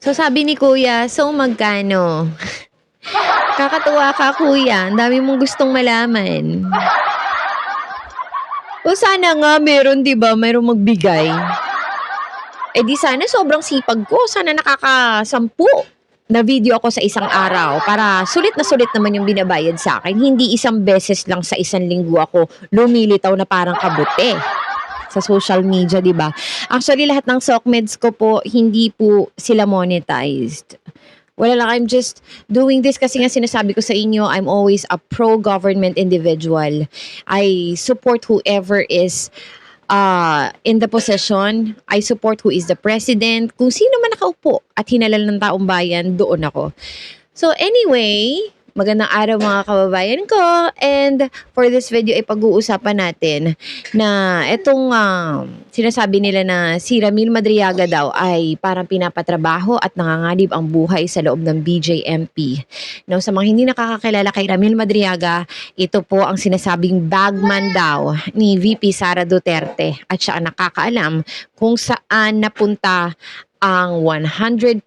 So sabi ni kuya, so magkano? Kakatuwa ka kuya, ang dami mong gustong malaman. O sana nga meron 'di ba, merong magbigay. Eh di sana sobrang sipag ko, sana nakakasampu na video ako sa isang araw para sulit na sulit naman yung binabayad sa akin. Hindi isang beses lang sa isang linggo ako lumilitaw na parang kabute sa social media, 'di ba? Actually, lahat ng SOCMEDs ko po, hindi po sila monetized. Wala lang, I'm just doing this kasi nga sinasabi ko sa inyo, I'm always a pro-government individual. I support whoever is in the position. I support who is the president. Kung sino man nakaupo at hinalal ng taong bayan, doon ako. So anyway, magandang araw mga kababayan ko. And for this video ay pag-uusapan natin na itong sinasabi nila na si Ramil Madriaga daw ay parang pinapatrabaho at nanganganib ang buhay sa loob ng BJMP. Now, sa mga hindi nakakakilala kay Ramil Madriaga, ito po ang sinasabing bagman daw ni VP Sara Duterte at siya ang nakakaalam kung saan napunta ang 125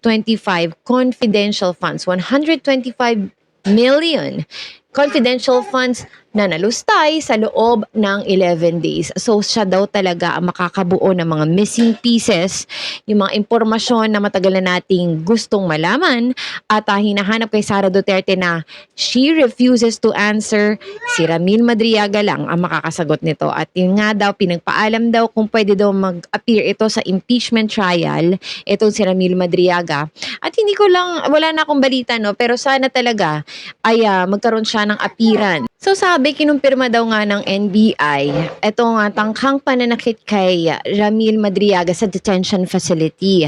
confidential funds, 125 million confidential funds na nalustay sa loob ng 11 days. So siya daw talaga ang makakabuo ng mga missing pieces, yung mga impormasyon na matagal na nating gustong malaman at hinahanap kay Sara Duterte na she refuses to answer. Si Ramil Madriaga lang ang makakasagot nito. At yun nga daw, pinagpaalam daw kung pwede daw mag-appear ito sa impeachment trial, itong si Ramil Madriaga. At hindi ko lang, wala na akong balita, no, pero sana talaga ay magkaroon siya ng appearance. So sabi, kinumpirma daw nga ng NBI itong tangkang pananakit kay Ramil Madriaga sa detention facility.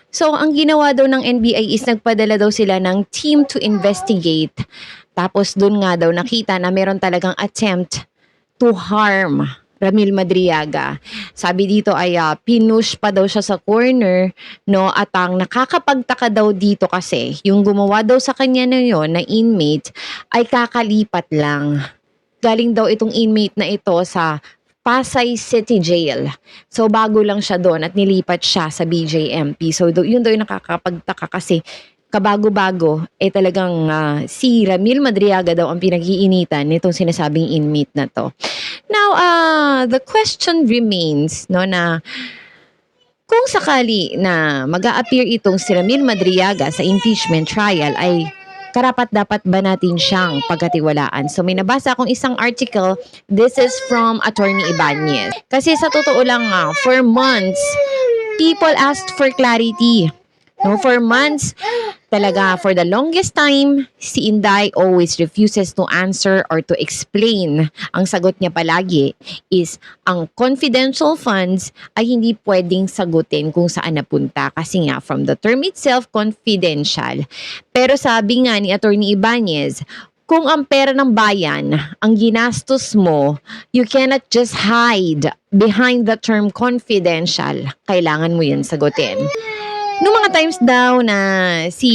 So ang ginawa daw ng NBI is nagpadala daw sila ng team to investigate. Tapos dun nga daw nakita na meron talagang attempt to harm Ramil Madriaga. Sabi dito ay pinush pa daw siya sa corner, no? At ang nakakapagtaka daw dito kasi, yung gumawa daw sa kanya na yon na inmate ay kakalipat lang. Galing daw itong inmate na ito sa Pasay City Jail. So bago lang siya doon at nilipat siya sa BJMP. So yun daw yung nakakapagtaka kasi kabago-bago, talagang si Ramil Madriaga daw ang pinag-iinitan nitong sinasabing inmate na to. Now, the question remains, no, na kung sakali na mag-a-appear itong si Ramil Madriaga sa impeachment trial, ay karapat-dapat ba natin siyang pagkatiwalaan? So may nabasa akong isang article, this is from Attorney Ibanez. Kasi sa totoo lang for months, people asked for clarity. No, for months, talaga, for the longest time, si Inday always refuses to answer or to explain. Ang sagot niya palagi is, ang confidential funds ay hindi pwedeng sagutin kung saan napunta. Kasi nga, from the term itself, confidential. Pero sabi nga ni Attorney Ibanez, kung ang pera ng bayan, ang ginastos mo, you cannot just hide behind the term confidential. Kailangan mo yun sagutin. Noong mga times daw na si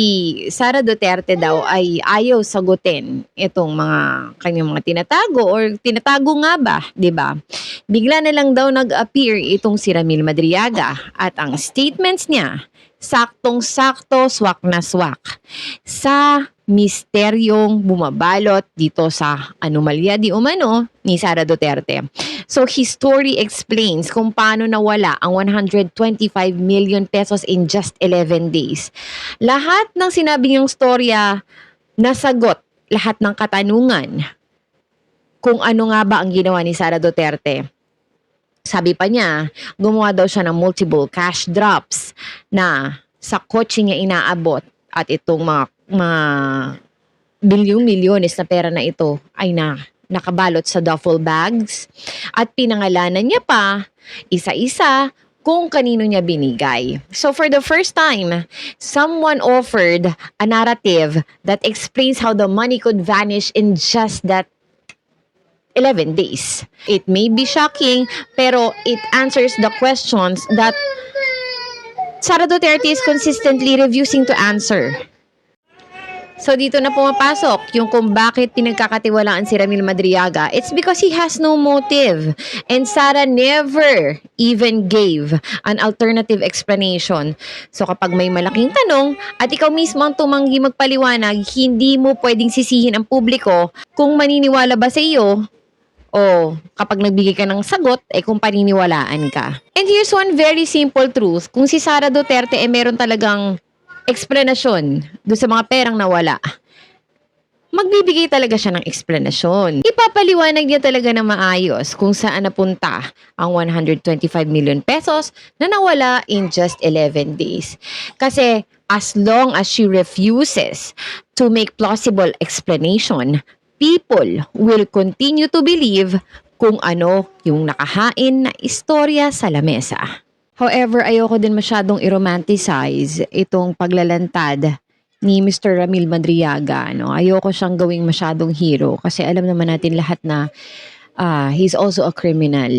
Sara Duterte daw ay ayaw sagutin itong mga kanyang mga tinatago or tinatago nga ba, 'di ba? Bigla na lang daw nag-appear itong si Ramil Madriaga at ang statements niya saktong-sakto, swak na swak sa misteryong bumabalot dito sa anomalya di umano ni Sara Duterte. So his story explains kung paano nawala ang 125 million pesos in just 11 days. Lahat ng sinabi niyong storya, nasagot lahat ng katanungan kung ano nga ba ang ginawa ni Sara Duterte. Sabi pa niya, gumawa daw siya ng multiple cash drops na sa kotse niya inaabot at itong mga bilyong-milyones na pera na ito ay nakabalot sa duffel bags at pinangalanan niya pa isa-isa kung kanino niya binigay. So for the first time, someone offered a narrative that explains how the money could vanish in just that 11 days. It may be shocking, pero it answers the questions that Sara Duterte is consistently refusing to answer. So dito na pumapasok yung kung bakit pinagkakatiwalaan si Ramil Madriaga. It's because he has no motive. And Sara never even gave an alternative explanation. So kapag may malaking tanong at ikaw mismo ang tumanggi magpaliwanag, hindi mo pwedeng sisihin ang publiko kung maniniwala ba sa iyo o kapag nagbigay ka ng sagot, kung paniniwalaan ka. And here's one very simple truth. Kung si Sara Duterte meron talagang eksplanasyon doon sa mga perang nawala, magbibigay talaga siya ng eksplanasyon. Ipapaliwanag niya talaga na maayos kung saan napunta ang 125 million pesos na nawala in just 11 days. Kasi as long as she refuses to make plausible explanation, people will continue to believe kung ano yung nakahain na istorya sa lamesa. However, ayoko din masyadong i-romanticize itong paglalantad ni Mr. Ramil Madriaga. No? Ayoko siyang gawing masyadong hero kasi alam naman natin lahat na he's also a criminal.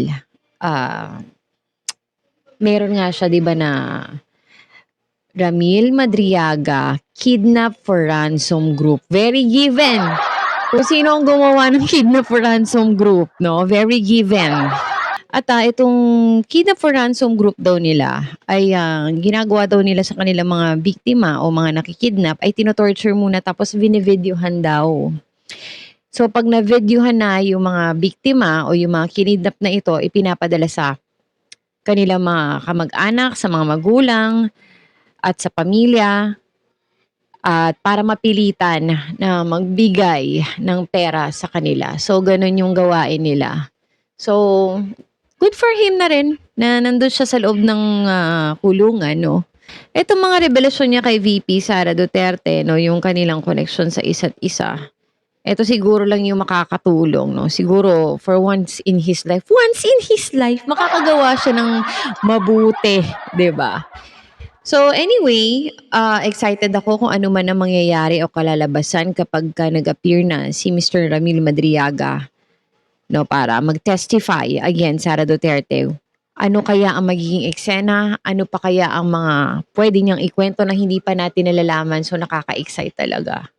Meron nga siya, di ba, na Ramil Madriaga kidnap for ransom group. Very given. Kung sino ang gumawa ng kidnap for ransom group, no? Very given. At itong kidnap for ransom group daw nila ay ginagawa daw nila sa kanilang mga biktima o mga nakikidnap ay tinotorture muna tapos binivideohan daw. So pag na-videohan na yung mga biktima o yung mga kinidnap na ito, ipinapadala sa kanilang mga kamag-anak, sa mga magulang at sa pamilya at para mapilitan na magbigay ng pera sa kanila. So ganun yung gawain nila. So good for him na rin na nandun siya sa loob ng kulungan, no? Itong mga revelasyon niya kay VP Sara Duterte, no, yung kanilang connection sa isa't isa. Ito siguro lang yung makakatulong, no? Siguro for once in his life, makakagawa siya ng mabuti, 'di ba? So anyway, excited ako kung ano man ang mangyayari o kalalabasan kapag nag-appear na si Mr. Ramil Madriaga, no, para mag-testify against Sara Duterte. Ano kaya ang magiging eksena? Ano pa kaya ang mga pwede niyang ikwento na hindi pa natin nalalaman? So nakaka-excite talaga.